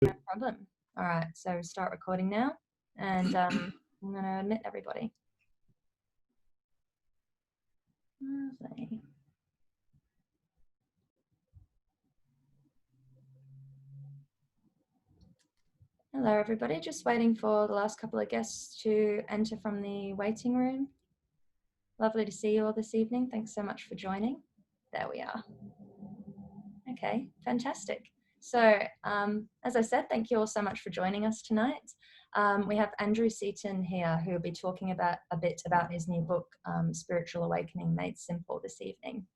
No problem. All right, so start recording now, and I'm going to admit everybody. Lovely. Hello, everybody. Just waiting for the last couple of guests to enter from the waiting room. Lovely to see you all this evening. Thanks so much for joining. There we are. Okay, fantastic. So, as I said, thank you all so much for joining us tonight. We have Andrew Seaton here, who will be talking a bit about his new book, Spiritual Awakening Made Simple, this evening.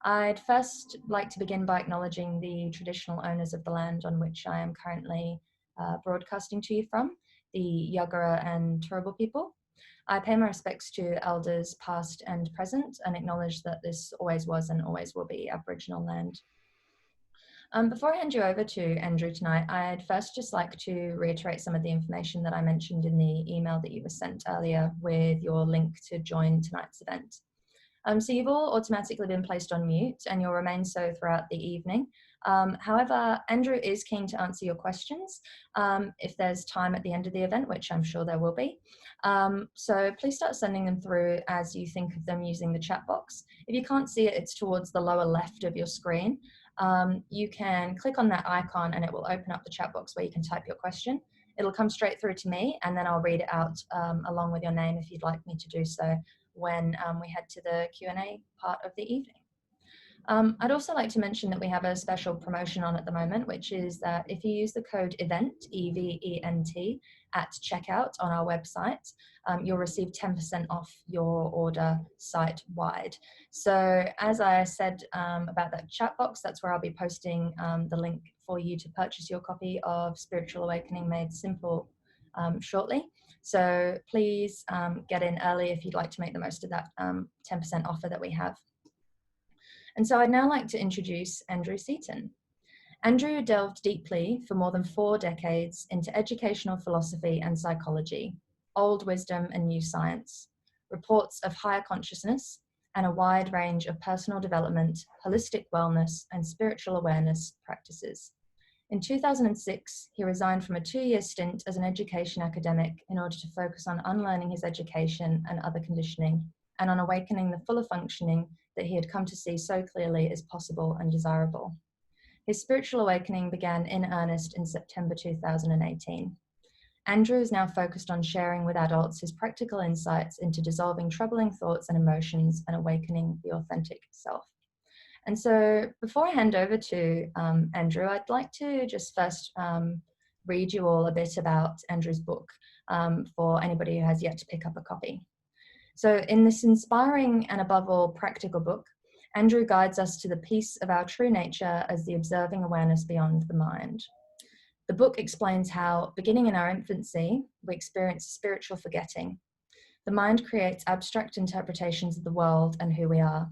I'd first like to begin by acknowledging the traditional owners of the land on which I am currently broadcasting to you from, the Yagara and Turrbal people. I pay my respects to elders past and present and acknowledge that this always was and always will be Aboriginal land. Before I hand you over to Andrew tonight, I'd first just like to reiterate some of the information that I mentioned in the email that you were sent earlier with your link to join tonight's event. So you've all automatically been placed on mute and you'll remain so throughout the evening. However, Andrew is keen to answer your questions if there's time at the end of the event, which I'm sure there will be. So please start sending them through as you think of them using the chat box. If you can't see it, it's towards the lower left of your screen. You can click on that icon and it will open up the chat box where you can type your question. It'll come straight through to me and then I'll read it out along with your name if you'd like me to do so when we head to the Q&A part of the evening. I'd also like to mention that we have a special promotion on at the moment, which is that if you use the code EVENT, E-V-E-N-T, at checkout on our website, you'll receive 10% off your order site-wide. So as I said about that chat box, that's where I'll be posting the link for you to purchase your copy of Spiritual Awakening Made Simple shortly. So please get in early if you'd like to make the most of that 10% offer that we have. And so I'd now like to introduce Andrew Seaton. Andrew delved deeply for more than 4 decades into educational philosophy and psychology, old wisdom and new science, reports of higher consciousness, and a wide range of personal development, holistic wellness, and spiritual awareness practices. In 2006, he resigned from a 2-year stint as an education academic in order to focus on unlearning his education and other conditioning, and on awakening the fuller functioning that he had come to see so clearly as possible and desirable. His spiritual awakening began in earnest in September 2018. Andrew is now focused on sharing with adults his practical insights into dissolving troubling thoughts and emotions and awakening the authentic self. And so before I hand over to Andrew, I'd like to just first read you all a bit about Andrew's book for anybody who has yet to pick up a copy. So in this inspiring and above all practical book, Andrew guides us to the peace of our true nature as the observing awareness beyond the mind. The book explains how, beginning in our infancy, we experience spiritual forgetting. The mind creates abstract interpretations of the world and who we are.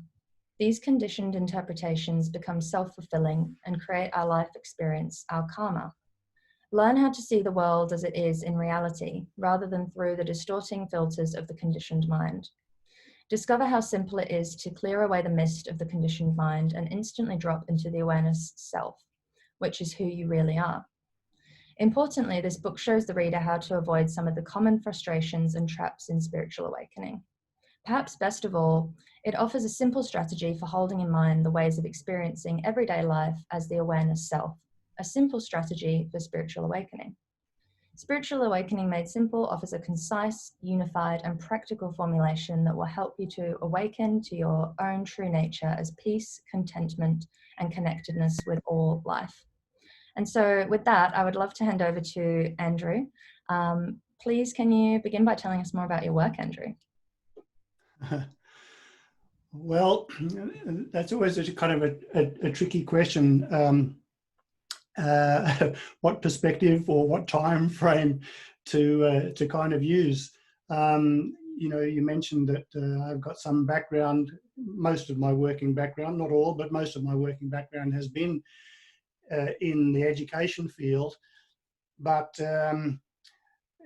These conditioned interpretations become self-fulfilling and create our life experience, our karma. Learn how to see the world as it is in reality, rather than through the distorting filters of the conditioned mind. Discover how simple it is to clear away the mist of the conditioned mind and instantly drop into the awareness self, which is who you really are. Importantly, this book shows the reader how to avoid some of the common frustrations and traps in spiritual awakening. Perhaps best of all, it offers a simple strategy for holding in mind the ways of experiencing everyday life as the awareness self, a simple strategy for spiritual awakening. Spiritual Awakening Made Simple offers a concise, unified, and practical formulation that will help you to awaken to your own true nature as peace, contentment, and connectedness with all life. And so with that, I would love to hand over to Andrew. Please, can you begin by telling us more about your work, Andrew? Well, that's always a kind of a tricky question. What perspective or what time frame to kind of use. You know, you mentioned that I've got some background. Most of my working background, not all, but most of my working background has been in the education field. But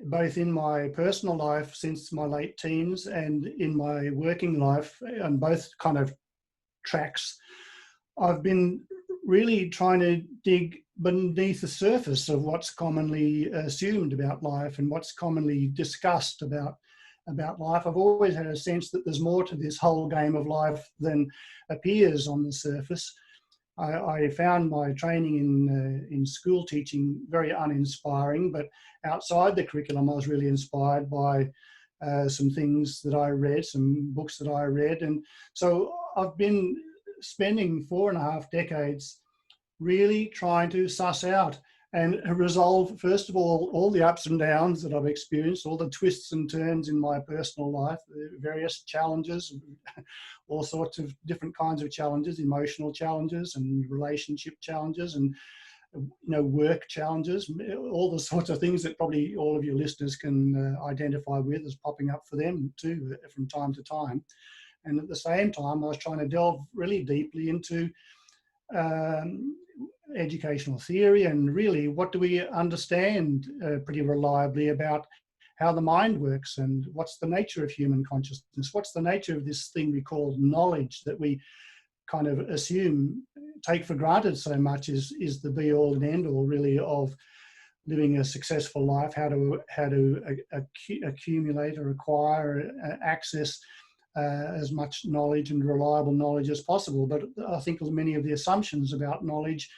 both in my personal life since my late teens and in my working life, on both kind of tracks, I've been really trying to dig beneath the surface of what's commonly assumed about life and what's commonly discussed about life. I've always had a sense that there's more to this whole game of life than appears on the surface. I found my training in school teaching very uninspiring, but outside the curriculum I was really inspired by some things that I read, some books that I read. And so I've been spending 4.5 decades really trying to suss out and resolve, first of all the ups and downs that I've experienced, all the twists and turns in my personal life, various challenges, all sorts of different kinds of challenges, emotional challenges and relationship challenges and work challenges, all the sorts of things that probably all of your listeners can identify with as popping up for them too from time to time. And at the same time, I was trying to delve really deeply into educational theory and really what do we understand pretty reliably about how the mind works and what's the nature of human consciousness, what's the nature of this thing we call knowledge that we kind of assume, take for granted so much is the be all and end all really of living a successful life, how to accumulate or acquire, access as much knowledge and reliable knowledge as possible. But I think many of the assumptions about knowledge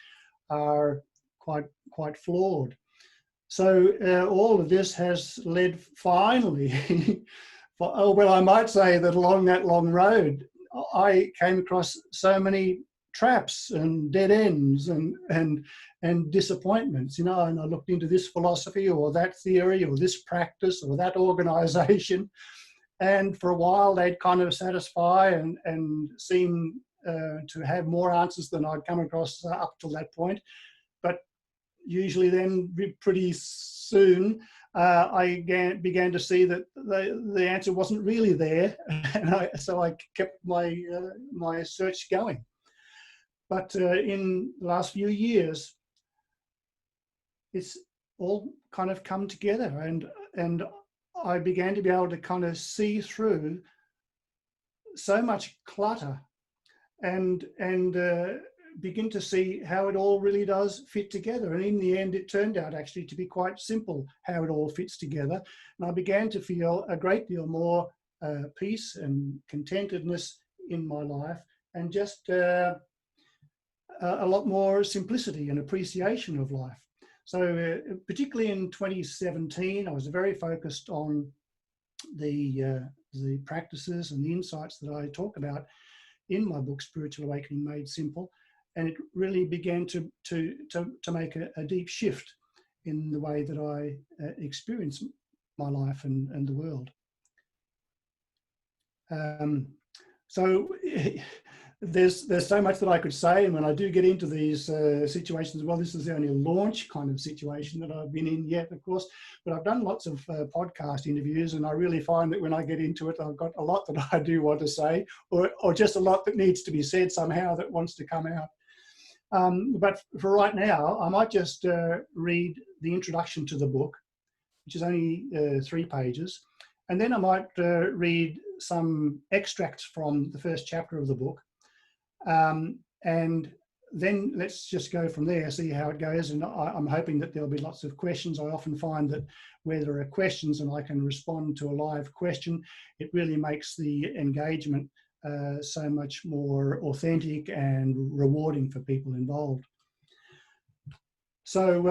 are quite flawed. So all of this has led finally, I might say that along that long road, I came across so many traps and dead ends and disappointments, and I looked into this philosophy or that theory or this practice or that organization, and for a while they'd kind of satisfy and seem to have more answers than I'd come across up till that point. But usually then pretty soon I began to see that the answer wasn't really there, and so I kept my search going. But in the last few years, it's all kind of come together, and I began to be able to kind of see through so much clutter and begin to see how it all really does fit together. And in the end, it turned out actually to be quite simple how it all fits together. And I began to feel a great deal more peace and contentedness in my life, and just a lot more simplicity and appreciation of life. So particularly in 2017, I was very focused on the practices and the insights that I talk about in my book, Spiritual Awakening Made Simple. And it really began to make a deep shift in the way that I experience my life and the world. So there's so much that I could say, and when I do get into these situations, well, this is the only launch kind of situation that I've been in yet, of course, but I've done lots of podcast interviews, and I really find that when I get into it, I've got a lot that I do want to say, or just a lot that needs to be said somehow that wants to come out. But for right now, I might just read the introduction to the book, which is only 3 pages, and then I might read some extracts from the first chapter of the book. And then let's just go from there, see how it goes. And I'm hoping that there'll be lots of questions. I often find that where there are questions and I can respond to a live question, it really makes the engagement so much more authentic and rewarding for people involved. So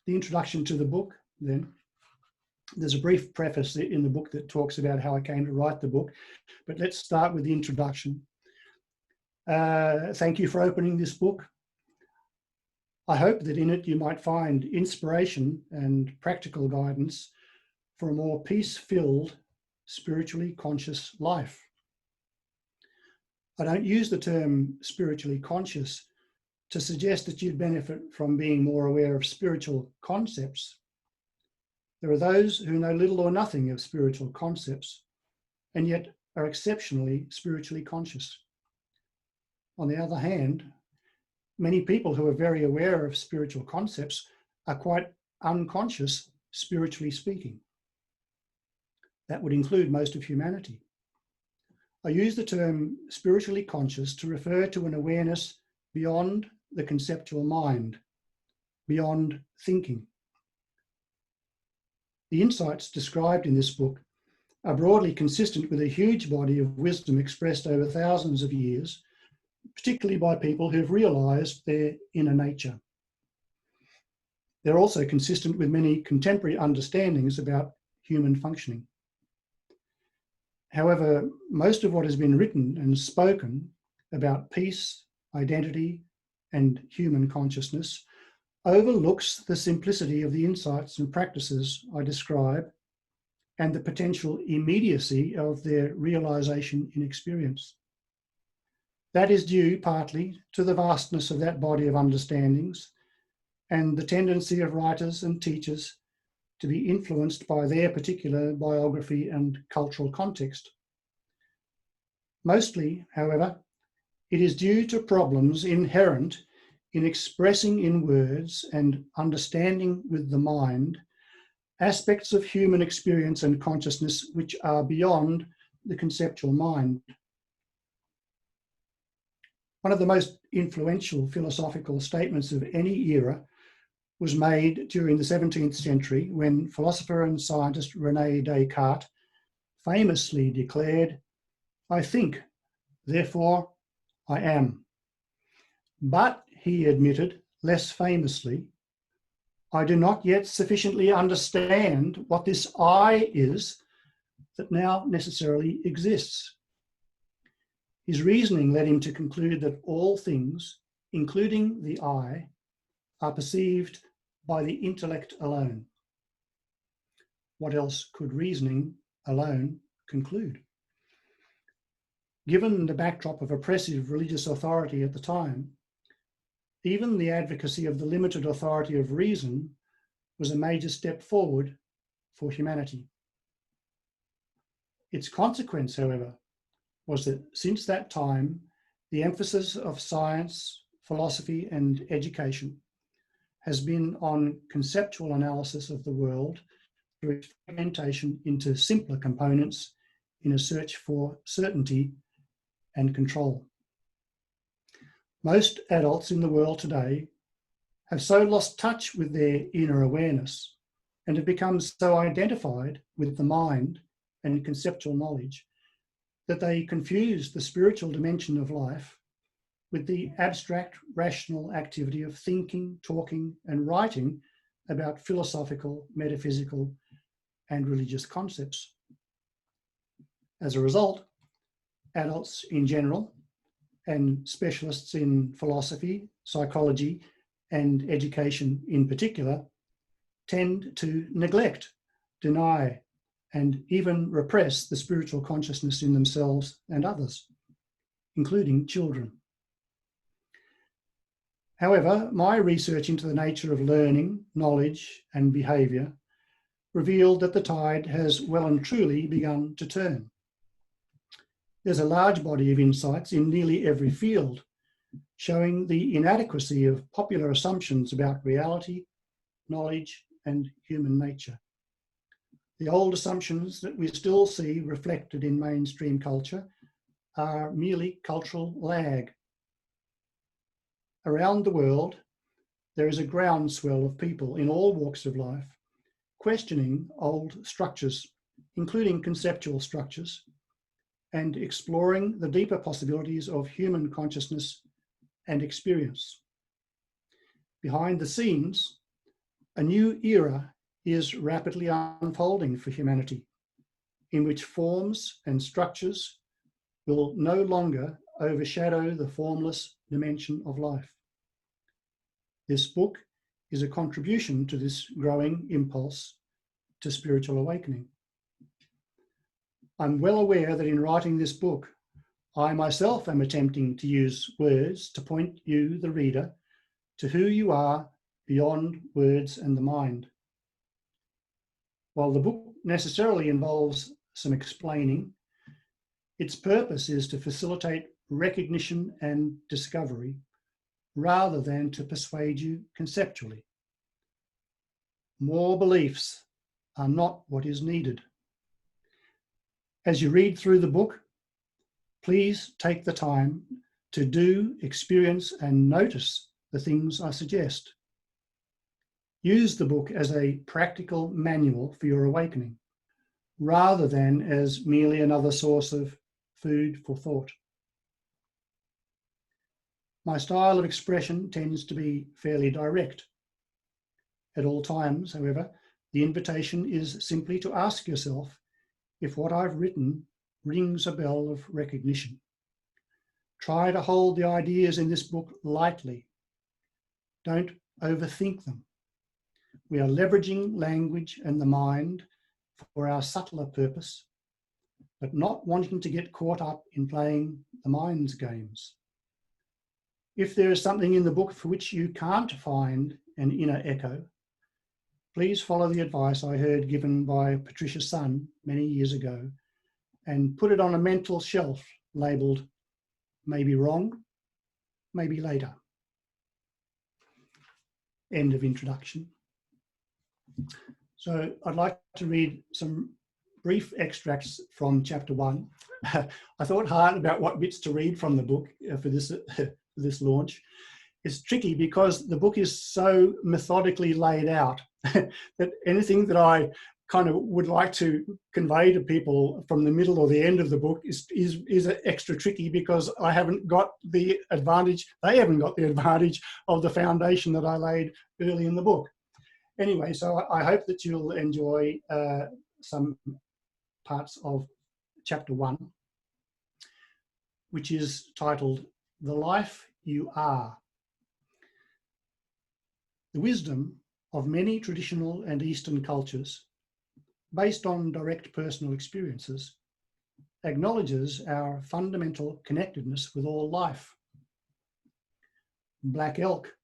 the introduction to the book then. There's a brief preface in the book that talks about how I came to write the book, but let's start with the introduction. Thank you for opening this book. I hope that in it you might find inspiration and practical guidance for a more peace-filled, spiritually conscious life. I don't use the term spiritually conscious to suggest that you'd benefit from being more aware of spiritual concepts. There are those who know little or nothing of spiritual concepts and yet are exceptionally spiritually conscious. On the other hand, many people who are very aware of spiritual concepts are quite unconscious, spiritually speaking. That would include most of humanity. I use the term spiritually conscious to refer to an awareness beyond the conceptual mind, beyond thinking. The insights described in this book are broadly consistent with a huge body of wisdom expressed over thousands of years, particularly by people who've realised their inner nature. They're also consistent with many contemporary understandings about human functioning. However, most of what has been written and spoken about peace, identity, and human consciousness overlooks the simplicity of the insights and practices I describe and the potential immediacy of their realisation in experience. That is due partly to the vastness of that body of understandings and the tendency of writers and teachers to be influenced by their particular biography and cultural context. Mostly, however, it is due to problems inherent in expressing in words and understanding with the mind aspects of human experience and consciousness which are beyond the conceptual mind. One of the most influential philosophical statements of any era was made during the 17th century when philosopher and scientist René Descartes famously declared, "I think, therefore I am." But, he admitted less famously, "I do not yet sufficiently understand what this I is that now necessarily exists." His reasoning led him to conclude that all things, including the I, are perceived by the intellect alone. What else could reasoning alone conclude? Given the backdrop of oppressive religious authority at the time, even the advocacy of the limited authority of reason was a major step forward for humanity. Its consequence, however, was that since that time, the emphasis of science, philosophy, and education has been on conceptual analysis of the world through its fragmentation into simpler components in a search for certainty and control. Most adults in the world today have so lost touch with their inner awareness and have become so identified with the mind and conceptual knowledge that they confuse the spiritual dimension of life with the abstract, rational activity of thinking, talking, and writing about philosophical, metaphysical, and religious concepts. As a result, adults in general, and specialists in philosophy, psychology, and education in particular, tend to neglect, deny, and even repress the spiritual consciousness in themselves and others, including children. However, my research into the nature of learning, knowledge, and behaviour revealed that the tide has well and truly begun to turn. There's a large body of insights in nearly every field, showing the inadequacy of popular assumptions about reality, knowledge, and human nature. The old assumptions that we still see reflected in mainstream culture are merely cultural lag. Around the world, there is a groundswell of people in all walks of life questioning old structures, including conceptual structures, and exploring the deeper possibilities of human consciousness and experience. Behind the scenes, a new era is rapidly unfolding for humanity, in which forms and structures will no longer overshadow the formless dimension of life. This book is a contribution to this growing impulse to spiritual awakening. I'm well aware that in writing this book, I myself am attempting to use words to point you, the reader, to who you are beyond words and the mind. While the book necessarily involves some explaining, its purpose is to facilitate recognition and discovery rather than to persuade you conceptually. More beliefs are not what is needed. As you read through the book, please take the time to do, experience, and notice the things I suggest. Use the book as a practical manual for your awakening, rather than as merely another source of food for thought. My style of expression tends to be fairly direct. At all times, however, the invitation is simply to ask yourself if what I've written rings a bell of recognition. Try to hold the ideas in this book lightly. Don't overthink them. We are leveraging language and the mind for our subtler purpose, but not wanting to get caught up in playing the mind's games. If there is something in the book for which you can't find an inner echo, please follow the advice I heard given by Patricia Sun many years ago and put it on a mental shelf labelled "Maybe Wrong, Maybe Later." End of introduction. So I'd like to read some brief extracts from chapter 1. I thought hard about what bits to read from the book for this launch. It's tricky because the book is so methodically laid out that anything that I kind of would like to convey to people from the middle or the end of the book is extra tricky because I haven't got the advantage, they haven't got the advantage of the foundation that I laid early in the book. Anyway, so I hope that you'll enjoy some parts of chapter 1, which is titled "The Life You Are." The wisdom of many traditional and Eastern cultures, based on direct personal experiences, acknowledges our fundamental connectedness with all life. Black Elk,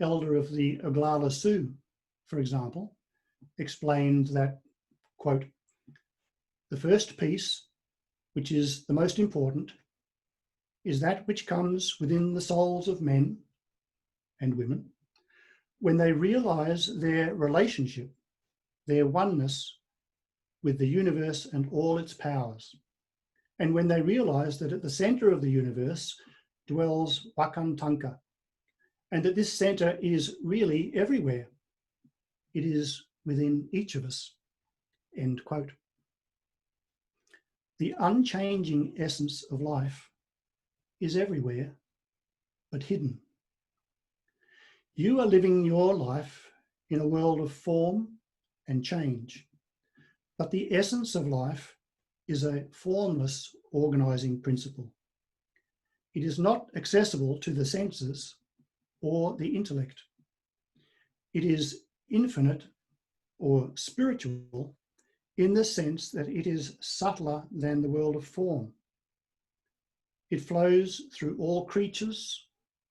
elder of the Oglala Sioux, for example, explained that, quote, "The first piece, which is the most important, is that which comes within the souls of men and women when they realize their relationship, their oneness with the universe and all its powers, and when they realize that at the center of the universe dwells Wakantanka, and that this center is really everywhere. It is within each of us," end quote. The unchanging essence of life is everywhere, but hidden. You are living your life in a world of form and change, but the essence of life is a formless organizing principle. It is not accessible to the senses or the intellect. It is infinite or spiritual in the sense that it is subtler than the world of form. It flows through all creatures,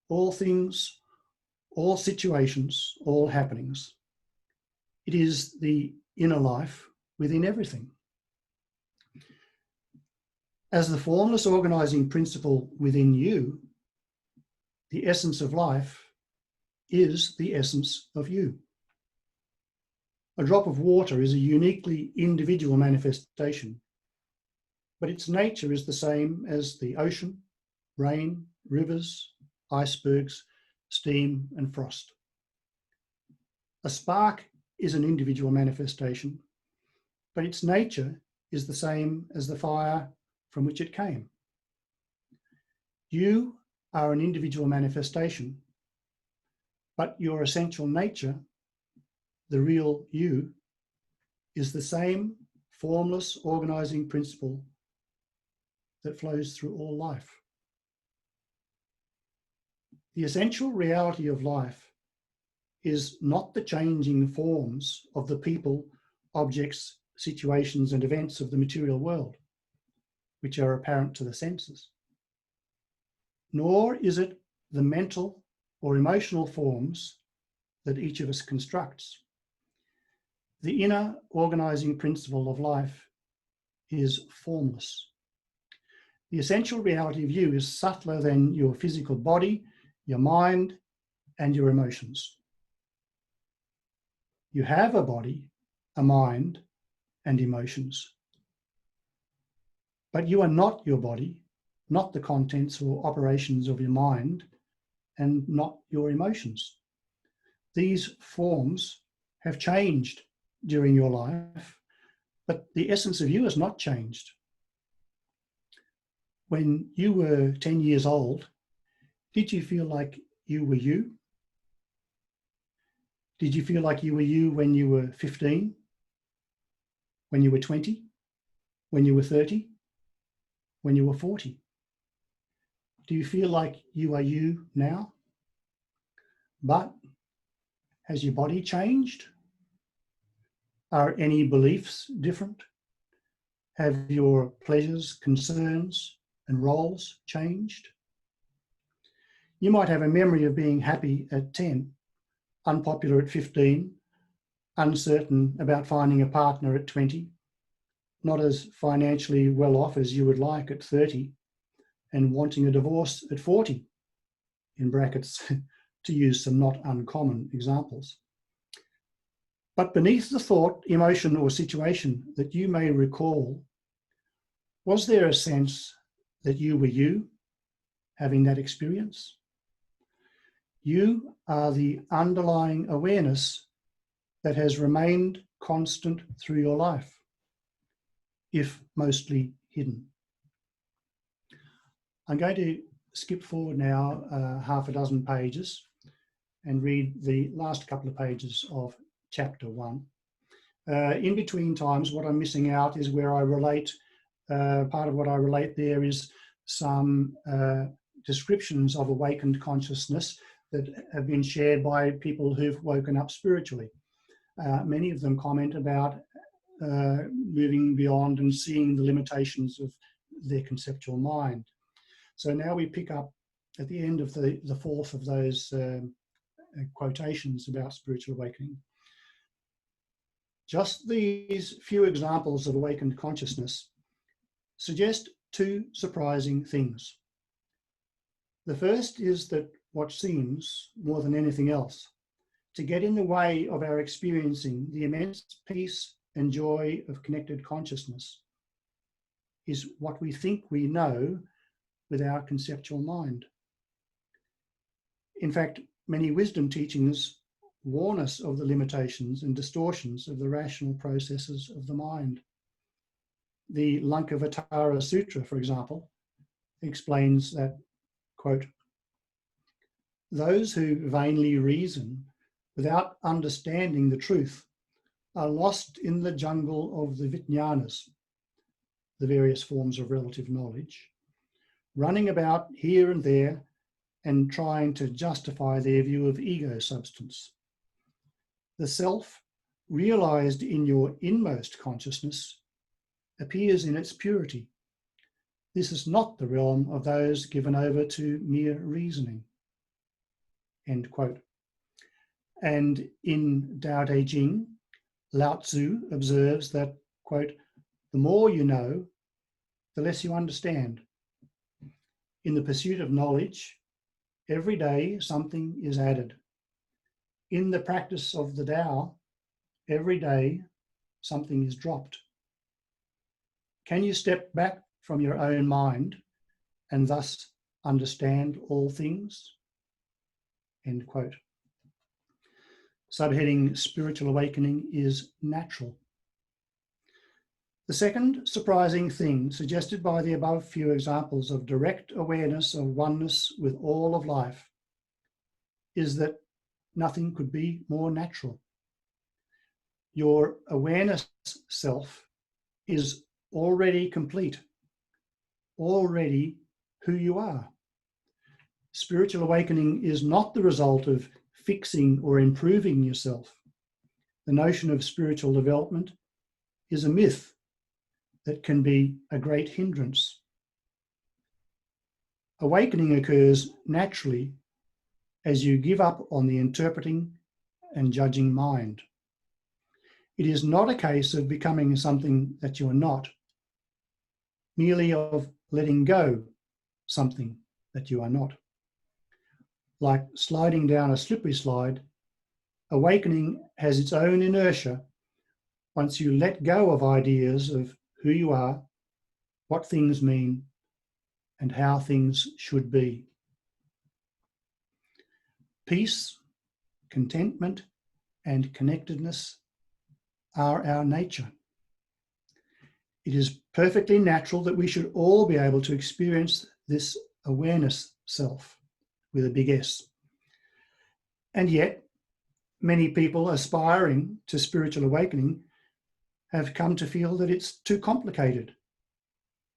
all things, all situations, all happenings. It is the inner life within everything. As the formless organizing principle within you, the essence of life is the essence of you. A drop of water is a uniquely individual manifestation, but its nature is the same as the ocean, rain, rivers, icebergs, steam, and frost. A spark is an individual manifestation, but its nature is the same as the fire from which it came. You are an individual manifestation, but your essential nature, the real you, is the same formless organizing principle that flows through all life. The essential reality of life is not the changing forms of the people, objects, situations, and events of the material world, which are apparent to the senses, nor is it the mental or emotional forms that each of us constructs. The inner organizing principle of life is formless. The essential reality of you is subtler than your physical body, your mind, and your emotions. You have a body, a mind, and emotions, but you are not your body, not the contents or operations of your mind, and not your emotions. These forms have changed during your life, but the essence of you has not changed. When you were 10 years old, did you feel like you were you? Did you feel like you were you when you were 15? When you were 20? When you were 30? When you were 40? Do you feel like you are you now? But has your body changed? Are any beliefs different? Have your pleasures, concerns, and roles changed? You might have a memory of being happy at 10, unpopular at 15, uncertain about finding a partner at 20, not as financially well off as you would like at 30, and wanting a divorce at 40, in brackets, to use some not uncommon examples. But beneath the thought, emotion, or situation that you may recall, was there a sense that you were you, having that experience? You are the underlying awareness that has remained constant through your life, if mostly hidden. I'm going to skip forward now half a dozen pages and read the last couple of pages of chapter 1. In between times, what I'm missing out is where I relate, part of what I relate there is some descriptions of awakened consciousness that have been shared by people who've woken up spiritually. Many of them comment about moving beyond and seeing the limitations of their conceptual mind. So now we pick up at the end of the fourth of those quotations about spiritual awakening. Just these few examples of awakened consciousness suggest two surprising things. The first is that what seems, more than anything else, to get in the way of our experiencing the immense peace and joy of connected consciousness is what we think we know with our conceptual mind. In fact, many wisdom teachings warn us of the limitations and distortions of the rational processes of the mind. The Lankavatara Sutra, for example, explains that, quote, "Those who vainly reason without understanding the truth are lost in the jungle of the vijnanas, the various forms of relative knowledge, running about here and there and trying to justify their view of ego substance. The self, realized in your inmost consciousness, appears in its purity. This is not the realm of those given over to mere reasoning." End quote. And in Tao Te Ching, Lao Tzu observes that, quote, "The more you know, the less you understand. In the pursuit of knowledge, every day something is added. In the practice of the Tao, every day something is dropped. Can you step back from your own mind and thus understand all things?" End quote. Subheading Spiritual Awakening is natural. The second surprising thing suggested by the above few examples of direct awareness of oneness with all of life is that nothing could be more natural. Your awareness self is already complete, already who you are. Spiritual awakening is not the result of fixing or improving yourself. The notion of spiritual development is a myth that can be a great hindrance. Awakening occurs naturally as you give up on the interpreting and judging mind. It is not a case of becoming something that you are not, merely of letting go something that you are not. Like sliding down a slippery slide, awakening has its own inertia once you let go of ideas of who you are, what things mean, and how things should be. Peace, contentment, and connectedness are our nature. It is perfectly natural that we should all be able to experience this awareness self with a big S. And yet, many people aspiring to spiritual awakening have come to feel that it's too complicated,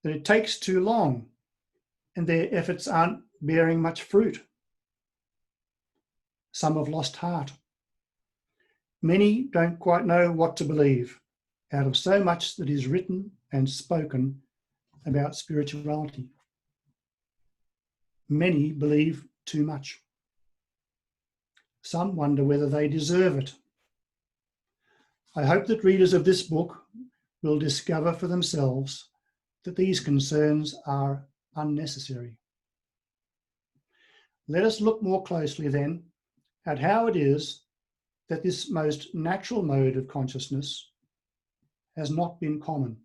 that it takes too long, and their efforts aren't bearing much fruit. Some have lost heart. Many don't quite know what to believe out of so much that is written and spoken about spirituality. Many believe too much. Some wonder whether they deserve it. I hope that readers of this book will discover for themselves that these concerns are unnecessary. Let us look more closely then at how it is that this most natural mode of consciousness has not been common,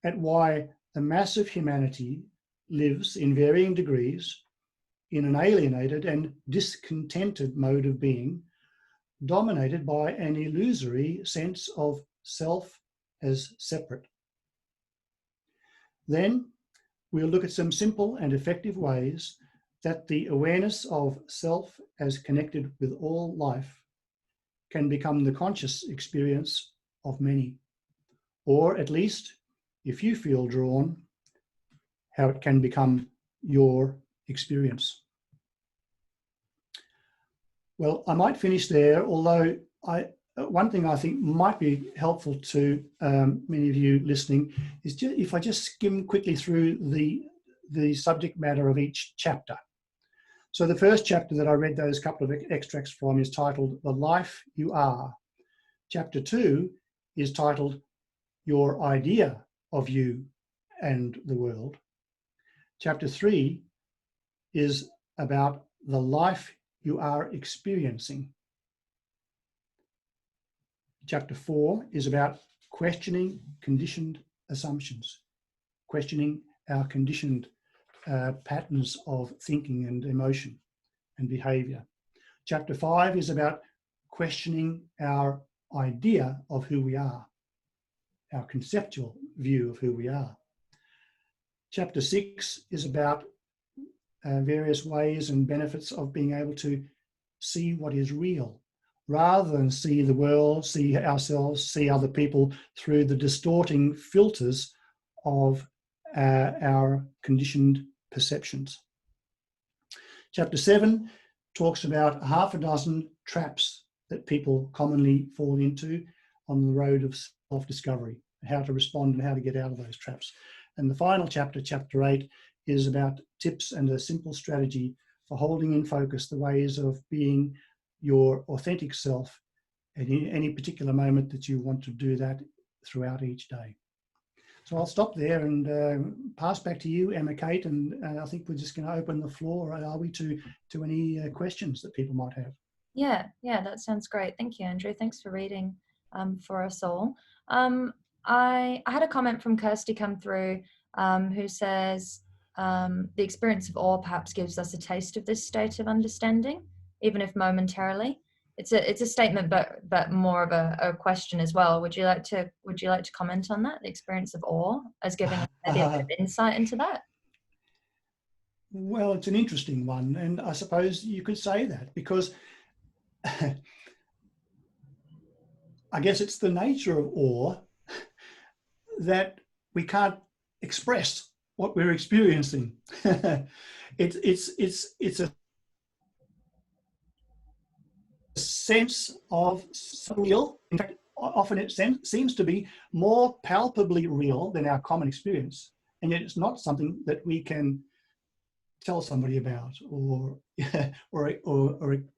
at why the mass of humanity lives in varying degrees in an alienated and discontented mode of being, dominated by an illusory sense of self as separate. Then we'll look at some simple and effective ways that the awareness of self as connected with all life can become the conscious experience of many, or at least, if you feel drawn, how it can become your experience. Well, I might finish there, although one thing I think might be helpful to many of you listening is if I just skim quickly through the subject matter of each chapter. So the first chapter that I read those couple of extracts from is titled The Life You Are. Chapter 2 is titled Your Idea of You and the World. Chapter 3 is about the life you are experiencing. Chapter 4 is about questioning conditioned assumptions, questioning our conditioned patterns of thinking and emotion and behavior. Chapter 5 is about questioning our idea of who we are, our conceptual view of who we are. Chapter 6 is about various ways and benefits of being able to see what is real, rather than see the world, see ourselves, see other people through the distorting filters of our conditioned perceptions. Chapter 7 talks about half a dozen traps that people commonly fall into on the road of self-discovery, how to respond and how to get out of those traps. And the final chapter, chapter 8, is about tips and a simple strategy for holding in focus the ways of being your authentic self at any particular moment that you want to do that throughout each day. So I'll stop there and pass back to you, Emma Kate, and I think we're just going to open the floor, are we, to any questions that people might have. Yeah, that sounds great. Thank you, Andrew. Thanks for reading for us all. I had a comment from Kirsty come through who says, the experience of awe perhaps gives us a taste of this state of understanding, even if momentarily. It's a statement, but more of a question as well. Would you like to comment on that? The experience of awe as giving us maybe a bit of insight into that. Well, it's an interesting one, and I suppose you could say that because I guess it's the nature of awe that we can't express what we're experiencing. It's a sense of real. In fact, often it seems to be more palpably real than our common experience, and yet it's not something that we can tell somebody about or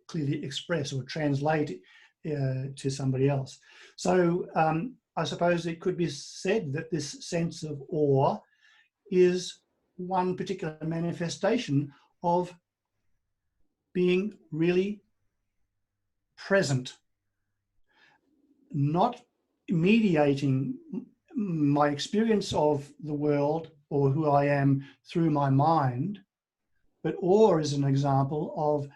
clearly express or translate to somebody else. So I suppose it could be said that this sense of awe is one particular manifestation of being really present, not mediating my experience of the world or who I am through my mind, but awe is an example of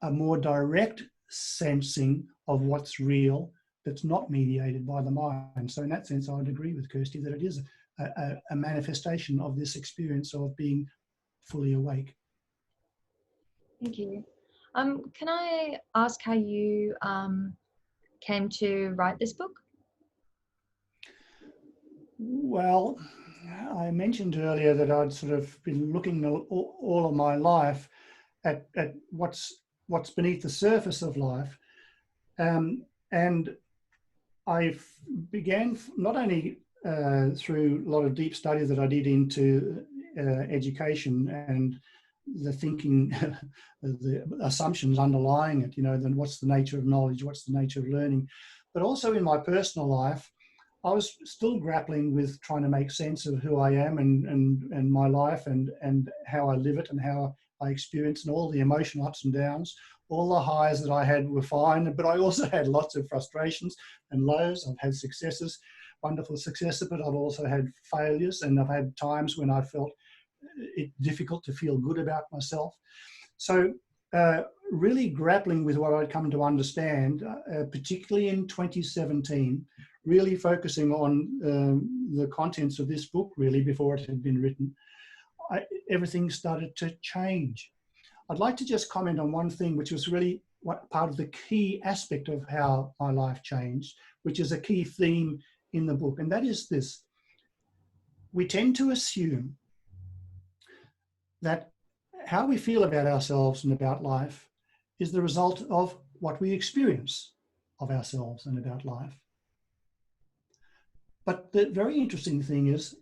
a more direct sensing of what's real that's not mediated by the mind. So in that sense, I would agree with Kirsty that it is a manifestation of this experience of being fully awake. Thank you. Can I ask how you came to write this book? Well, I mentioned earlier that I'd sort of been looking all of my life at what's beneath the surface of life. And I began not only through a lot of deep study that I did into education and the thinking, the assumptions underlying it, then what's the nature of knowledge, what's the nature of learning, but also in my personal life, I was still grappling with trying to make sense of who I am and my life and how I live it and how I experience and all the emotional ups and downs. All the highs that I had were fine, but I also had lots of frustrations and lows. I've had successes, wonderful successes, but I've also had failures, and I've had times when I felt it difficult to feel good about myself. So really grappling with what I'd come to understand, particularly in 2017, really focusing on the contents of this book really before it had been written, everything started to change. I'd like to just comment on one thing, which was really part of the key aspect of how my life changed, which is a key theme in the book, and that is this. We tend to assume that how we feel about ourselves and about life is the result of what we experience of ourselves and about life. But the very interesting thing is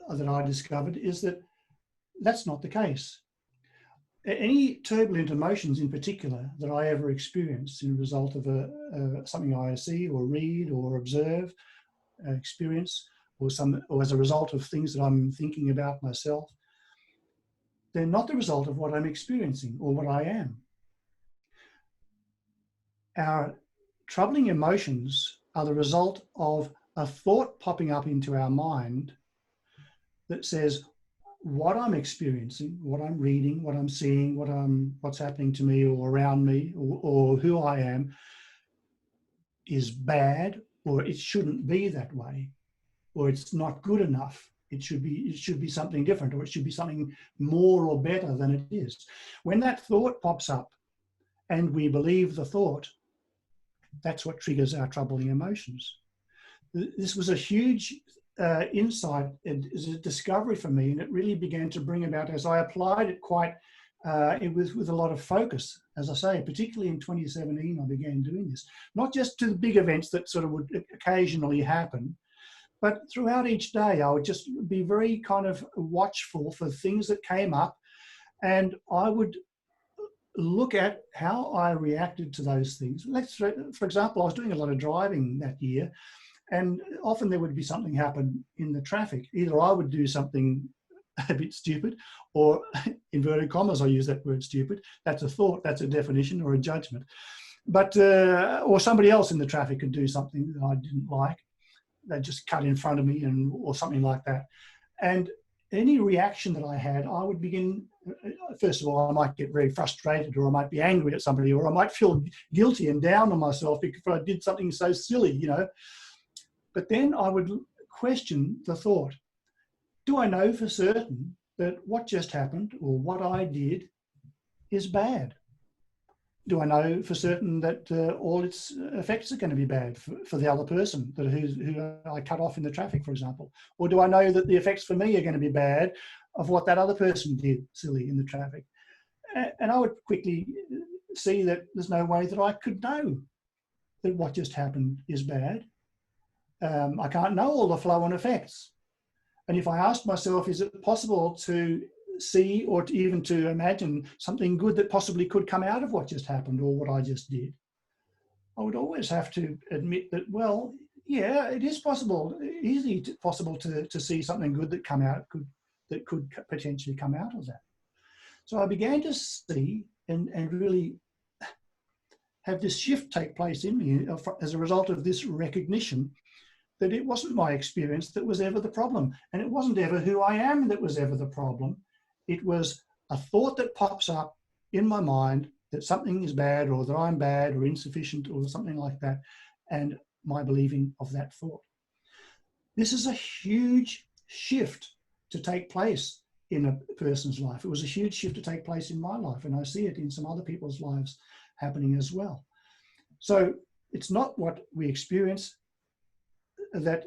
that I discovered is that that's not the case. Any turbulent emotions in particular that I ever experienced in result of something I see or read or observe, experience, or as a result of things that I'm thinking about myself, they're not the result of what I'm experiencing or what I am. Our troubling emotions are the result of a thought popping up into our mind that says, what I'm experiencing, what I'm reading, what I'm seeing, what's happening to me or around me, or who I am, is bad, or it shouldn't be that way, or it's not good enough. It should be something different, or it should be something more or better than it is. When that thought pops up and we believe the thought, that's what triggers our troubling emotions. This was a huge insight, is a discovery for me, and it really began to bring about, as I applied it quite with a lot of focus, as I say, particularly in 2017, I began doing this, not just to the big events that sort of would occasionally happen, but throughout each day, I would just be very kind of watchful for things that came up, and I would look at how I reacted to those things. For example, I was doing a lot of driving that year, and often there would be something happen in the traffic. Either I would do something a bit stupid, or inverted commas, I use that word stupid. That's a thought, that's a definition or a judgment. But, or somebody else in the traffic could do something that I didn't like. They'd just cut in front of me or something like that. And any reaction that I had, I would begin, first of all, I might get very frustrated, or I might be angry at somebody, or I might feel guilty and down on myself because I did something so silly, But then I would question the thought. Do I know for certain that what just happened or what I did is bad? Do I know for certain that all its effects are going to be bad for the other person who I cut off in the traffic, for example? Or do I know that the effects for me are going to be bad of what that other person did silly in the traffic? And I would quickly see that there's no way that I could know that what just happened is bad. I can't know all the flow and effects. And if I asked myself, is it possible to see or even to imagine something good that possibly could come out of what just happened or what I just did, I would always have to admit that, well, yeah, it is possible, possible to see something good that could potentially come out of that. So I began to see and really have this shift take place in me as a result of this recognition that it wasn't my experience that was ever the problem. And it wasn't ever who I am that was ever the problem. It was a thought that pops up in my mind that something is bad, or that I'm bad or insufficient or something like that, and my believing of that thought. This is a huge shift to take place in a person's life. It was a huge shift to take place in my life, and I see it in some other people's lives happening as well. So it's not what we experience that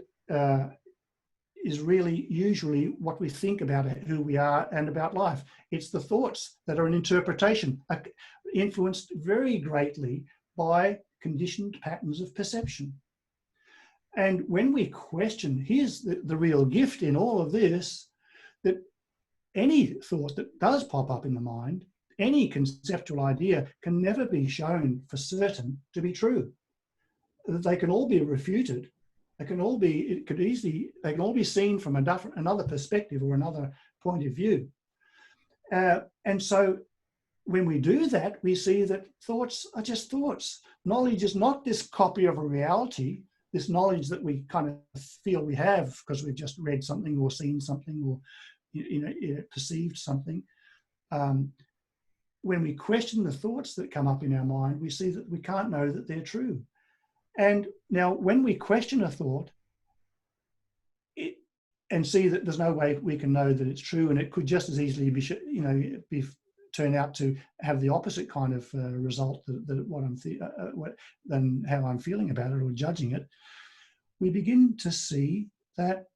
is really usually what we think about who we are and about life. It's the thoughts that are an interpretation, influenced very greatly by conditioned patterns of perception. And when we question, here's the real gift in all of this, that any thought that does pop up in the mind, any conceptual idea, can never be shown for certain to be true. They can all be refuted. They can all be seen from another perspective or another point of view. And so when we do that, we see that thoughts are just thoughts. Knowledge is not this copy of a reality, this knowledge that we kind of feel we have because we've just read something or seen something or perceived something. When we question the thoughts that come up in our mind, we see that we can't know that they're true. And now when we question a thought and see that there's no way we can know that it's true, and it could just as easily be turn out to have the opposite kind of result than how I'm feeling about it or judging it, we begin to see that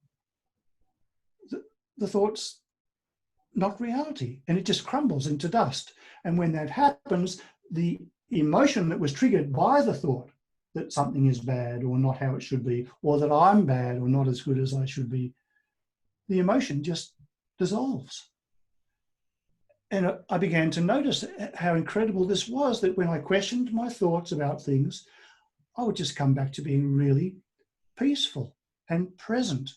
the thought's not reality, and it just crumbles into dust. And when that happens, the emotion that was triggered by the thought that something is bad or not how it should be, or that I'm bad or not as good as I should be, the emotion just dissolves. And I began to notice how incredible this was, that when I questioned my thoughts about things, I would just come back to being really peaceful and present,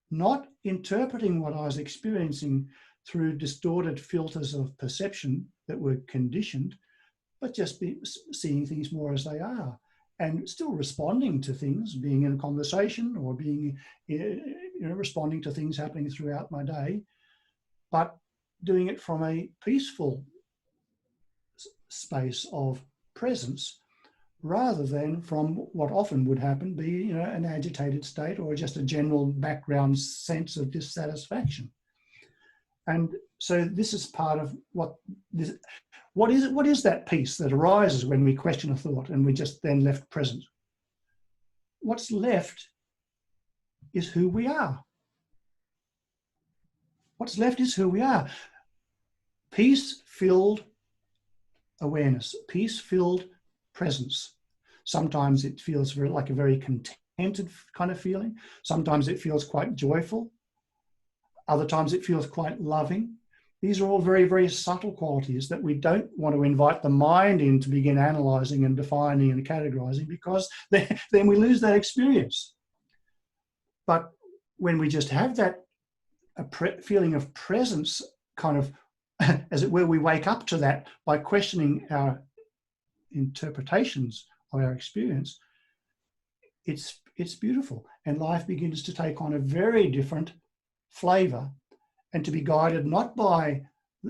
not interpreting what I was experiencing through distorted filters of perception that were conditioned, but just seeing things more as they are, and still responding to things, being in a conversation or being, responding to things happening throughout my day, but doing it from a peaceful space of presence, rather than from what often would happen, be an agitated state or just a general background sense of dissatisfaction. And so this is part of what is that peace that arises when we question a thought and we just then left present. What's left is who we are. What's left is who we are. Peace-filled awareness, peace-filled presence. Sometimes it feels like a very contented kind of feeling. Sometimes it feels quite joyful. Other times it feels quite loving. These are all very, very subtle qualities that we don't want to invite the mind in to begin analysing and defining and categorising, because then we lose that experience. But when we just have that feeling of presence, kind of, as it were, we wake up to that by questioning our interpretations of our experience, it's beautiful. And life begins to take on a very different flavour, and to be guided not by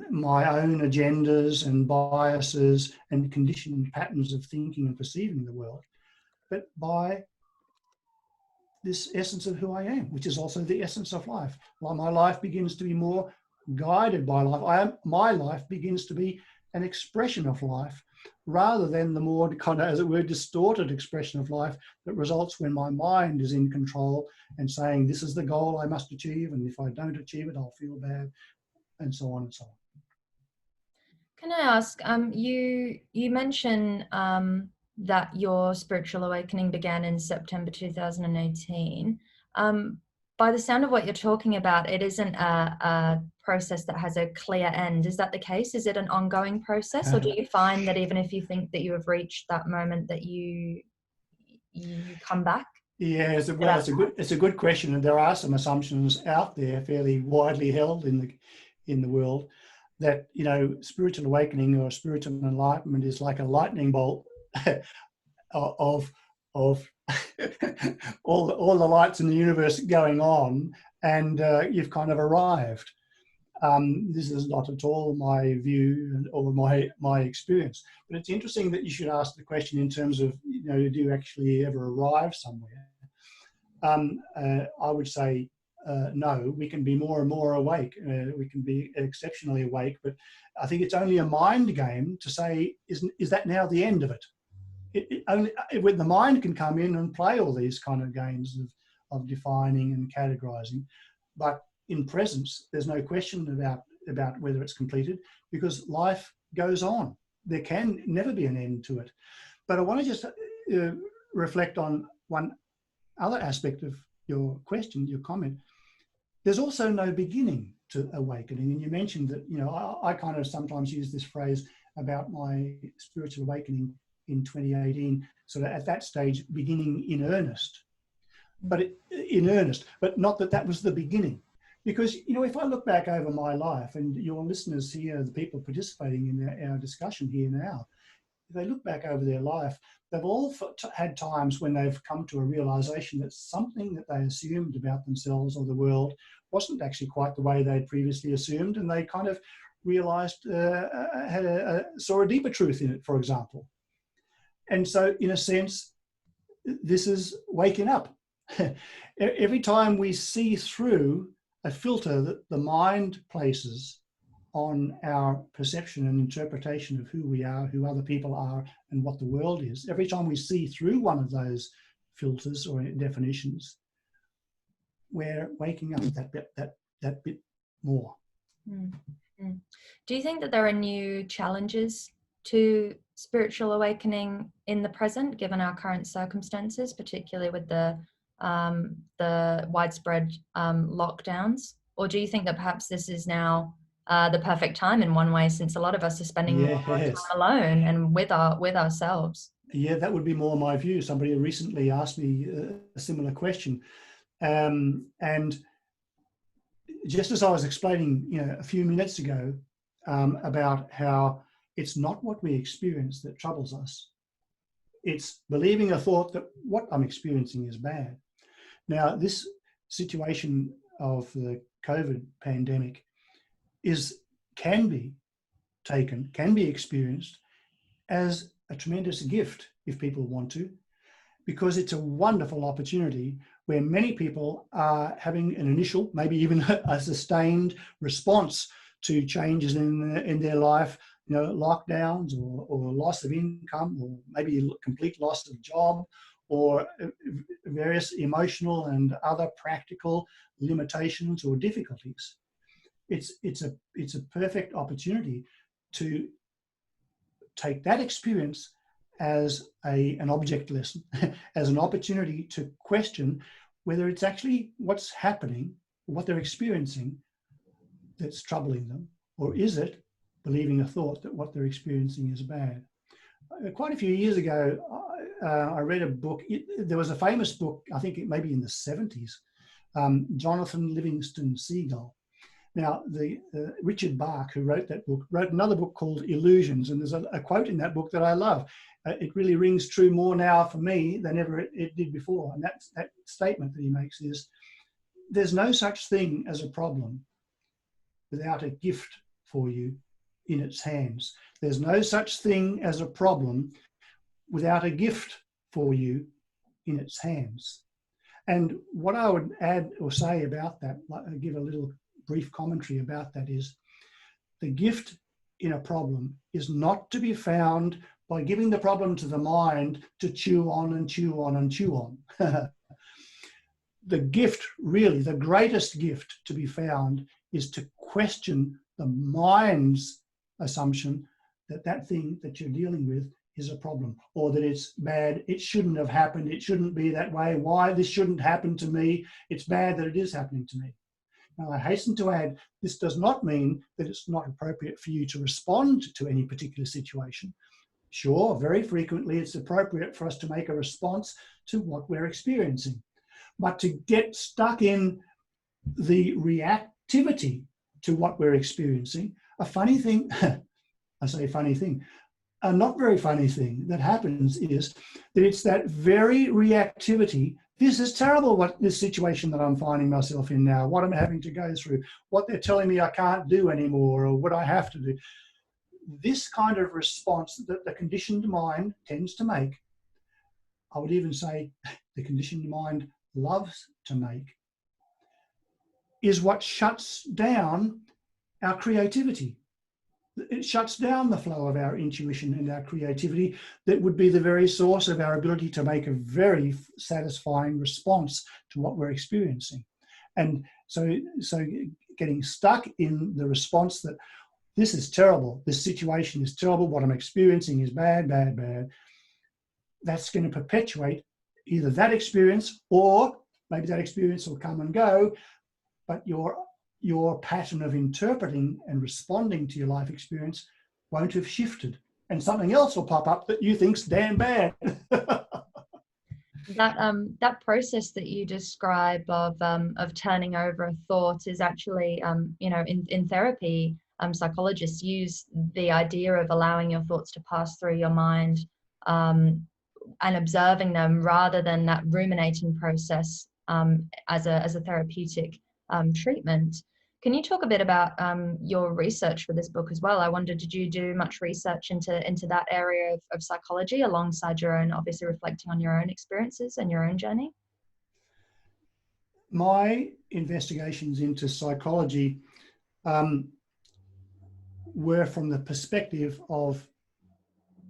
my own agendas and biases and conditioned patterns of thinking and perceiving the world, but by this essence of who I am, which is also the essence of life. While my life begins to be more guided by life, my life begins to be an expression of life, rather than the more kind of, as it were, distorted expression of life that results when my mind is in control and saying, this is the goal I must achieve, and if I don't achieve it, I'll feel bad, and so on and so on. Can I ask, you mentioned that your spiritual awakening began in September 2018. By the sound of what you're talking about, it isn't a process that has a clear end. Is that the case? Is it an ongoing process, or do you find that even if you think that you have reached that moment, that you come back? Yeah, it's a good question, and there are some assumptions out there, fairly widely held in the world, that spiritual awakening or spiritual enlightenment is like a lightning bolt of of all the lights in the universe going on, and you've kind of arrived. This is not at all my view or my experience, but it's interesting that you should ask the question in terms of, you know, do you actually ever arrive somewhere? I would say no. We can be more and more awake. We can be exceptionally awake, but I think it's only a mind game to say, is that now the end of it? Only when the mind can come in and play all these kind of games of defining and categorizing, but in presence, there's no question about whether it's completed, because life goes on. There can never be an end to it. But I want to just reflect on one other aspect of your question, your comment. There's also no beginning to awakening. And you mentioned that, you know, I kind of sometimes use this phrase about my spiritual awakening in 2018, sort of at that stage, beginning in earnest. But not that was the beginning. Because, you know, if I look back over my life, and your listeners here, the people participating in our discussion here now, if they look back over their life, they've all had times when they've come to a realization that something that they assumed about themselves or the world wasn't actually quite the way they'd previously assumed, and they kind of realized, saw a deeper truth in it, for example. And so, in a sense, this is waking up. Every time we see through a filter that the mind places on our perception and interpretation of who we are, who other people are, and what the world is, every time we see through one of those filters or definitions, we're waking up that bit more. Mm-hmm. Do you think that there are new challenges to spiritual awakening in the present, given our current circumstances, particularly with the widespread lockdowns? Or do you think that perhaps this is now the perfect time in one way, since a lot of us are spending more time alone and with ourselves? Yeah, that would be more my view. Somebody recently asked me a similar question. And just as I was explaining, you know, a few minutes ago about how it's not what we experience that troubles us. It's believing a thought that what I'm experiencing is bad. Now, this situation of the COVID pandemic can be experienced as a tremendous gift, if people want to, because it's a wonderful opportunity where many people are having an initial, maybe even a sustained response to changes in their life, you know, lockdowns or loss of income, or maybe complete loss of job, or various emotional and other practical limitations or difficulties. It's a perfect opportunity to take that experience as an object lesson, as an opportunity to question whether it's actually what's happening, what they're experiencing, that's troubling them, or is it believing a thought that what they're experiencing is bad. Quite a few years ago, I read a book. There was a famous book, I think it may be in the 70s, Jonathan Livingston Seagull. Now, Richard Bach, who wrote that book, wrote another book called Illusions, and there's a quote in that book that I love. It really rings true more now for me than ever it did before. And that statement that he makes is, there's no such thing as a problem without a gift for you in its hands. There's no such thing as a problem without a gift for you in its hands. And what I would add or say about that, give a little brief commentary about that, is the gift in a problem is not to be found by giving the problem to the mind to chew on and chew on and chew on. The gift, really, the greatest gift to be found is to question the mind's assumption that that thing that you're dealing with is a problem, or that it's bad, it shouldn't have happened, it shouldn't be that way, why this shouldn't happen to me, it's bad that it is happening to me. Now, I hasten to add, this does not mean that it's not appropriate for you to respond to any particular situation. Sure, very frequently it's appropriate for us to make a response to what we're experiencing. But to get stuck in the reactivity to what we're experiencing, a funny thing, I say funny thing, a not very funny thing that happens is that it's that very reactivity. This is terrible, what this situation that I'm finding myself in now, what I'm having to go through, what they're telling me I can't do anymore, or what I have to do. This kind of response that the conditioned mind tends to make, I would even say the conditioned mind loves to make, is what shuts down our creativity. It shuts down the flow of our intuition and our creativity that would be the very source of our ability to make a very satisfying response to what we're experiencing. And so getting stuck in the response that this is terrible, this situation is terrible, what I'm experiencing is bad, bad, bad, that's going to perpetuate either that experience, or maybe that experience will come and go, but your pattern of interpreting and responding to your life experience won't have shifted, and something else will pop up that you think's damn bad. That process that you describe of turning over a thought is actually, in therapy, psychologists use the idea of allowing your thoughts to pass through your mind, and observing them, rather than that ruminating process, as a therapeutic treatment. Can you talk a bit about your research for this book as well? I wonder, did you do much research into that area of psychology, alongside your own, obviously reflecting on your own experiences and your own journey? My investigations into psychology were from the perspective of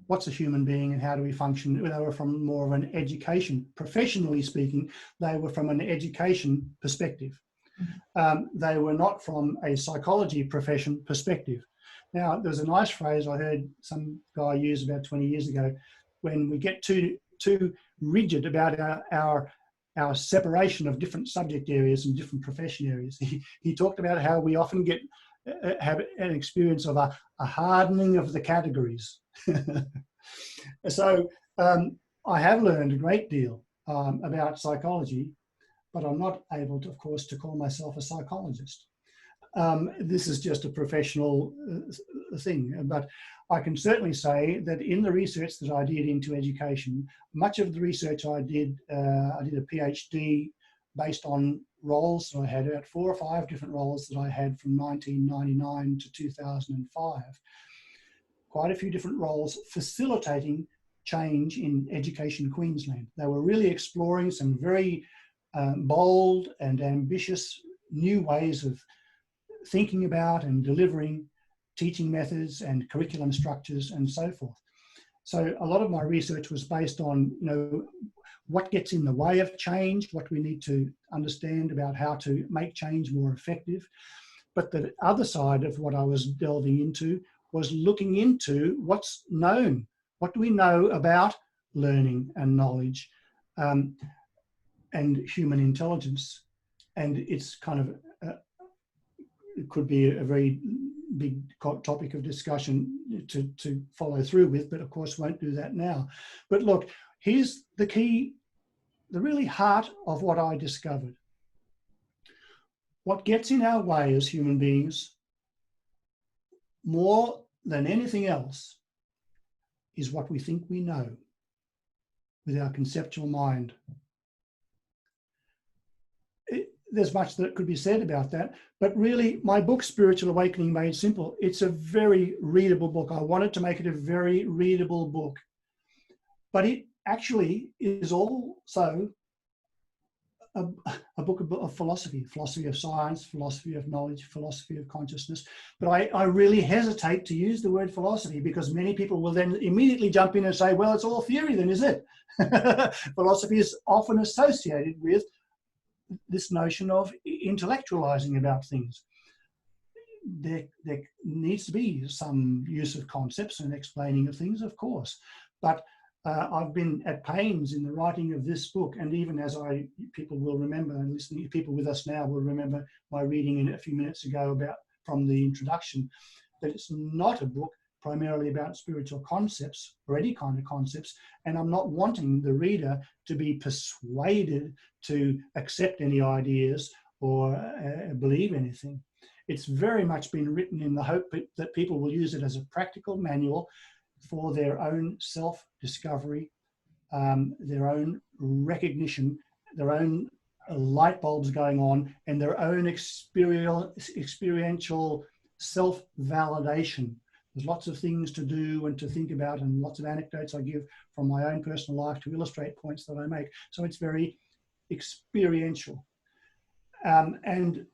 what's a human being and how do we function. They were from more of an education, professionally speaking, they were from an education perspective. They were not from a psychology profession perspective. Now, there's a nice phrase I heard some guy use about 20 years ago: when we get too rigid about our separation of different subject areas and different profession areas. He talked about how we often have an experience of a hardening of the categories. So I have learned a great deal about psychology, but I'm not able to, of course, to call myself a psychologist. This is just a professional thing, but I can certainly say that in the research that I did into education, much of the research I did a PhD based on roles that I had, about 4 or 5 different roles that I had from 1999 to 2005. Quite a few different roles facilitating change in education Queensland. They were really exploring some very bold and ambitious new ways of thinking about and delivering teaching methods and curriculum structures and so forth. So a lot of my research was based on, what gets in the way of change, what we need to understand about how to make change more effective. But the other side of what I was delving into was looking into what's known. What do we know about learning and knowledge and human intelligence? And it's kind of, it could be a very big topic of discussion to follow through with, but of course won't do that now. But look, here's the key, the really heart of what I discovered. What gets in our way as human beings more than anything else is what we think we know with our conceptual mind. There's much that could be said about that, but really my book, Spiritual Awakening Made Simple, it's a very readable book. I wanted to make it a very readable book, but it actually is also a book of philosophy of science, philosophy of knowledge, philosophy of consciousness. But I really hesitate to use the word philosophy, because many people will then immediately jump in and say, well, it's all theory then, is it? Philosophy is often associated with this notion of intellectualizing about things. There needs to be some use of concepts and explaining of things, of course, but I've been at pains in the writing of this book, and even as people will remember, and listening, people with us now will remember my reading in a few minutes ago from the introduction, that it's not a book primarily about spiritual concepts or any kind of concepts, and I'm not wanting the reader to be persuaded to accept any ideas or believe anything. It's very much been written in the hope that people will use it as a practical manual for their own self-discovery, their own recognition, their own light bulbs going on, and their own experiential self-validation. There's lots of things to do and to think about, and lots of anecdotes I give from my own personal life to illustrate points that I make. So it's very experiential. And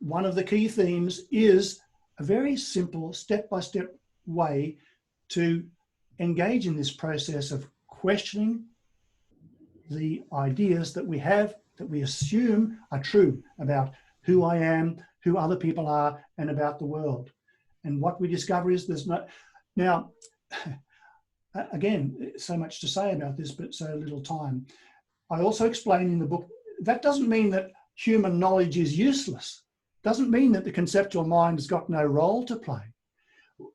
one of the key themes is a very simple step-by-step way to engage in this process of questioning the ideas that we have, that we assume are true about who I am, who other people are, and about the world. And what we discover is there's no... Now, again, so much to say about this, but so little time. I also explain in the book, that doesn't mean that human knowledge is useless. Doesn't mean that the conceptual mind has got no role to play.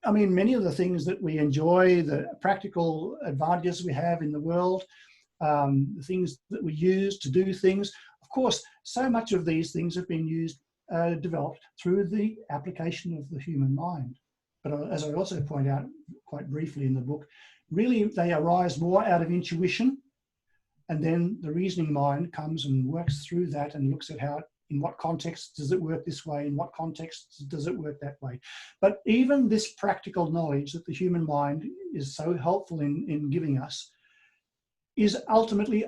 I mean, many of the things that we enjoy, the practical advantages we have in the world, the things that we use to do things, of course, so much of these things have been developed through the application of the human mind. But as I also point out quite briefly in the book, really they arise more out of intuition, and then the reasoning mind comes and works through that and looks at how, in what context does it work this way, in what context does it work that way. But even this practical knowledge that the human mind is so helpful in giving us is ultimately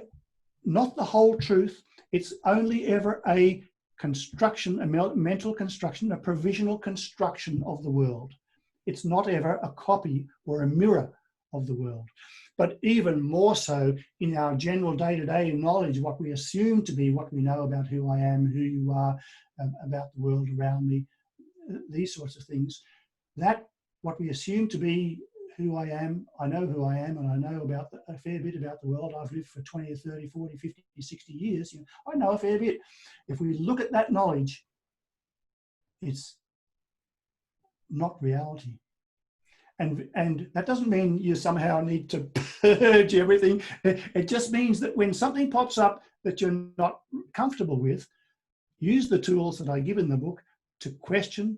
not the whole truth. It's only ever a construction, a mental construction, a provisional construction of the world. It's not ever a copy or a mirror of the world. But even more so in our general day-to-day knowledge, what we assume to be what we know about who I am, who you are, about the world around me, these sorts of things, that what we assume to be who I am, I know who I am, and I know about a fair bit about the world. I've lived for 20 or 30, 40, 50, 60 years. I know a fair bit. If we look at that knowledge, it's not reality. And that doesn't mean you somehow need to purge everything. It just means that when something pops up that you're not comfortable with, use the tools that I give in the book to question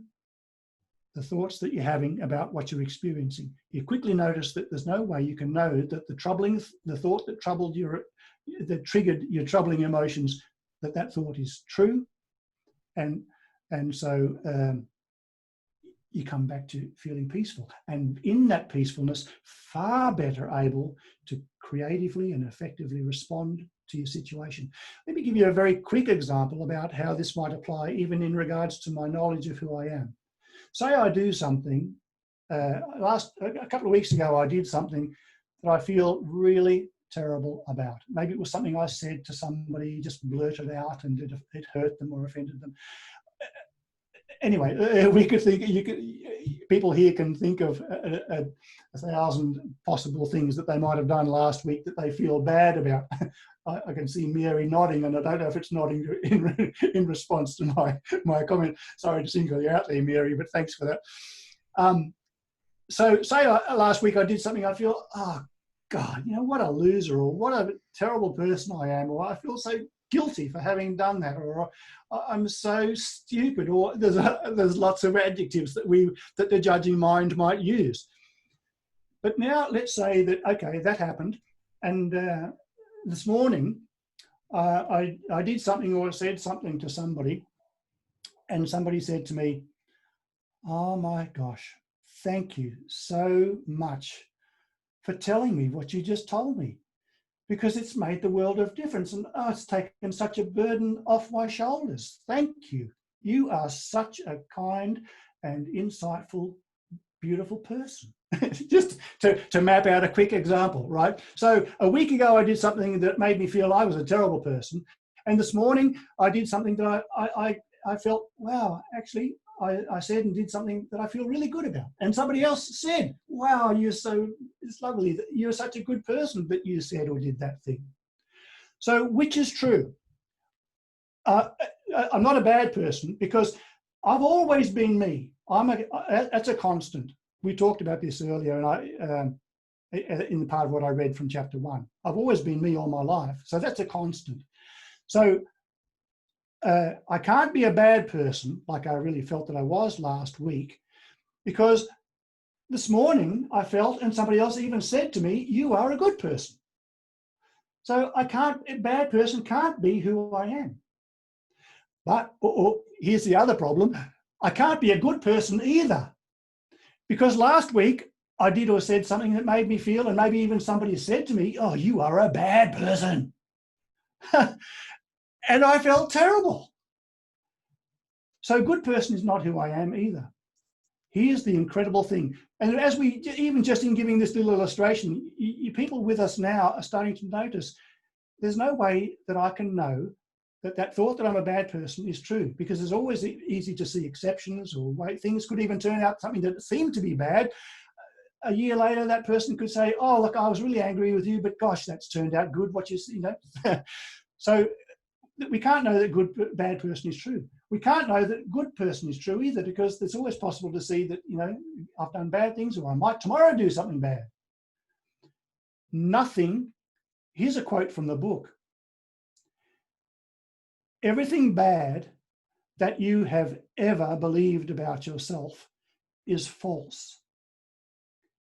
the thoughts that you're having about what you're experiencing. You quickly notice that there's no way you can know that the thought that triggered your troubling emotions, that thought is true. And so you come back to feeling peaceful. And in that peacefulness, far better able to creatively and effectively respond to your situation. Let me give you a very quick example about how this might apply even in regards to my knowledge of who I am. Say I do something, a couple of weeks ago, I did something that I feel really terrible about. Maybe it was something I said to somebody, just blurted out, and it hurt them or offended them. Anyway, we could think, people here can think of a 1,000 possible things that they might have done last week that they feel bad about. I can see Mary nodding, and I don't know if it's nodding in response to my comment. Sorry to single you out there, Mary, but thanks for that. So say last week I did something I feel, oh God, what a loser, or what a terrible person I am, or I feel so guilty for having done that, or I'm so stupid, or there's lots of adjectives that the judging mind might use. But now let's say that, okay, that happened, and this morning I did something or said something to somebody, and somebody said to me, oh my gosh, thank you so much for telling me what you just told me, because it's made the world of difference, and it's taken such a burden off my shoulders. Thank you. You are such a kind and insightful, beautiful person. Just to map out a quick example, right? So a week ago, I did something that made me feel I was a terrible person. And this morning, I did something that I felt, wow, actually, I said and did something that I feel really good about. And somebody else said, wow, it's lovely that you're such a good person that you said or did that thing. So which is true? I'm not a bad person because I've always been me. That's a constant. We talked about this earlier, and in the part of what I read from chapter 1. I've always been me all my life. So that's a constant. So I can't be a bad person like I really felt that I was last week, because this morning I felt, and somebody else even said to me, you are a good person. So a bad person can't be who I am. But here's the other problem. I can't be a good person either. Because last week I did or said something that made me feel, and maybe even somebody said to me, oh, you are a bad person. And I felt terrible. So good person is not who I am either. Here's the incredible thing. And as we, even just in giving this little illustration, you people with us now are starting to notice there's no way that I can know that that thought that I'm a bad person is true, because it's always easy to see exceptions, or things could even turn out something that seemed to be bad. A year later, that person could say, oh, look, I was really angry with you, but gosh, that's turned out good, what you know. So we can't know that bad person is true. We can't know that good person is true either, because it's always possible to see that, you know, I've done bad things, or I might tomorrow do something bad. Nothing, here's a quote from the book. Everything bad that you have ever believed about yourself is false.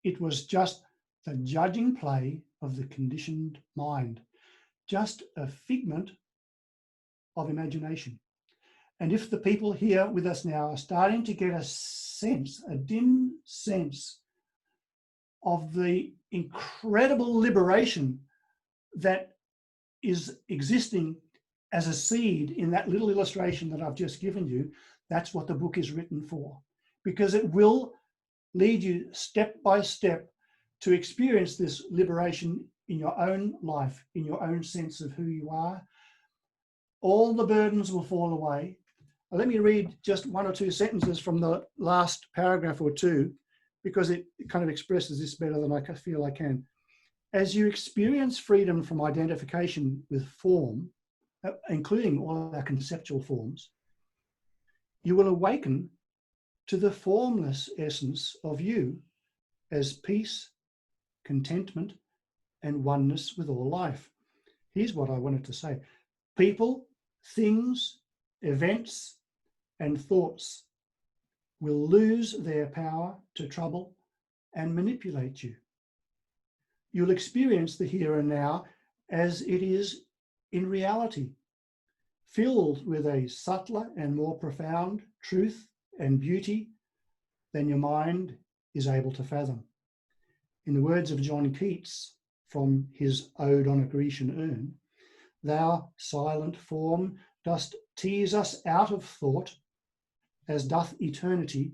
It was just the judging play of the conditioned mind, just a figment of imagination. And if the people here with us now are starting to get a sense, a dim sense of the incredible liberation that is existing as a seed in that little illustration that I've just given you, that's what the book is written for, because it will lead you step by step to experience this liberation in your own life, in your own sense of who you are. All the burdens will fall away. Let me read just one or two sentences from the last paragraph or two, because it kind of expresses this better than I feel I can. As you experience freedom from identification with form, including all our conceptual forms, you will awaken to the formless essence of you as peace, contentment, and oneness with all life. Here's what I wanted to say. People, things, events, and thoughts will lose their power to trouble and manipulate you. You'll experience the here and now as it is in reality, filled with a subtler and more profound truth and beauty than your mind is able to fathom. In the words of John Keats from his Ode on a Grecian Urn, thou silent form dost tease us out of thought, as doth eternity,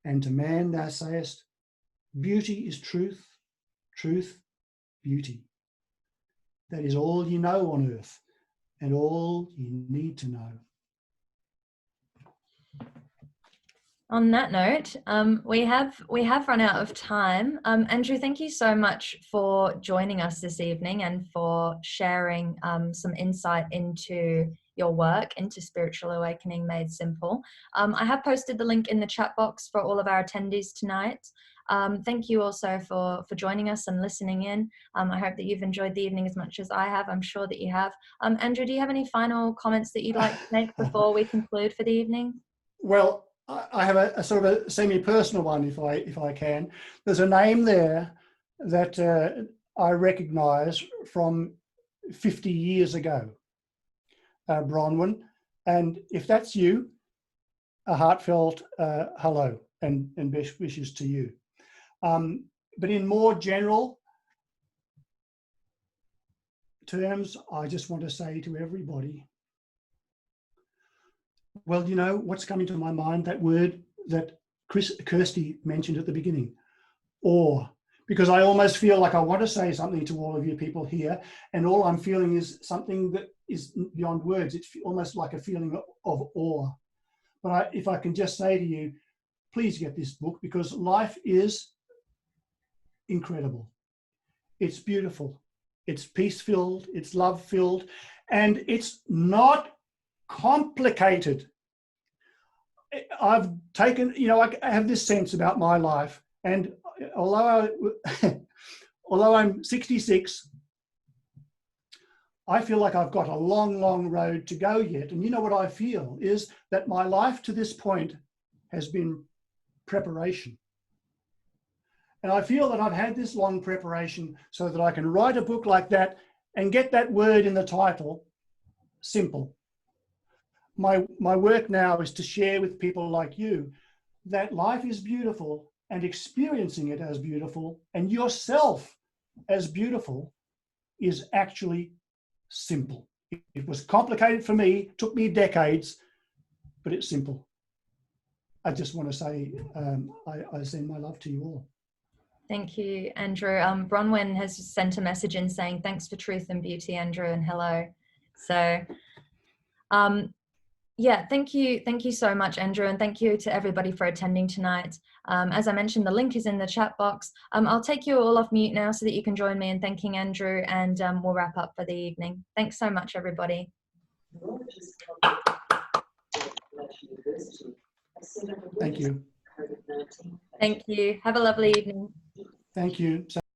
and to man thou sayest, beauty is truth, truth, beauty. That is all you know on earth, and all you need to know. On that note, we have run out of time. Andrew, thank you so much for joining us this evening and for sharing some insight into your work, into Spiritual Awakening Made Simple. I have posted the link in the chat box for all of our attendees tonight. Thank you also for joining us and listening in. I hope that you've enjoyed the evening as much as I have. I'm sure that you have. Andrew, do you have any final comments that you'd like to make before we conclude for the evening? Well, I have a sort of a semi-personal one, if I can. There's a name there that I recognise from 50 years ago, Bronwyn, and if that's you, a heartfelt hello and best wishes to you. But in more general terms, I just want to say to everybody, well, you know, what's coming to my mind, that word that Kirsty mentioned at the beginning, awe, because I almost feel like I want to say something to all of you people here, and all I'm feeling is something that is beyond words. It's almost like a feeling of awe. But if I can just say to you, please get this book, because life is incredible. It's beautiful. It's peace-filled. It's love-filled. And it's not complicated. I've taken, you know, I have this sense about my life, and although I'm 66, I feel like I've got a long, long road to go yet. And you know what I feel is that my life to this point has been preparation. And I feel that I've had this long preparation so that I can write a book like that and get that word in the title, simple. My work now is to share with people like you that life is beautiful, and experiencing it as beautiful and yourself as beautiful is actually simple. It was complicated for me, took me decades, but it's simple. I just want to say I send my love to you all. Thank you, Andrew. Bronwyn has sent a message in saying, thanks for truth and beauty, Andrew, and hello. So, yeah, thank you so much, Andrew, and thank you to everybody for attending tonight. As I mentioned, the link is in the chat box. I'll take you all off mute now so that you can join me in thanking Andrew, and we'll wrap up for the evening. Thanks so much, everybody. Thank you. Thank you. Have a lovely evening. Thank you.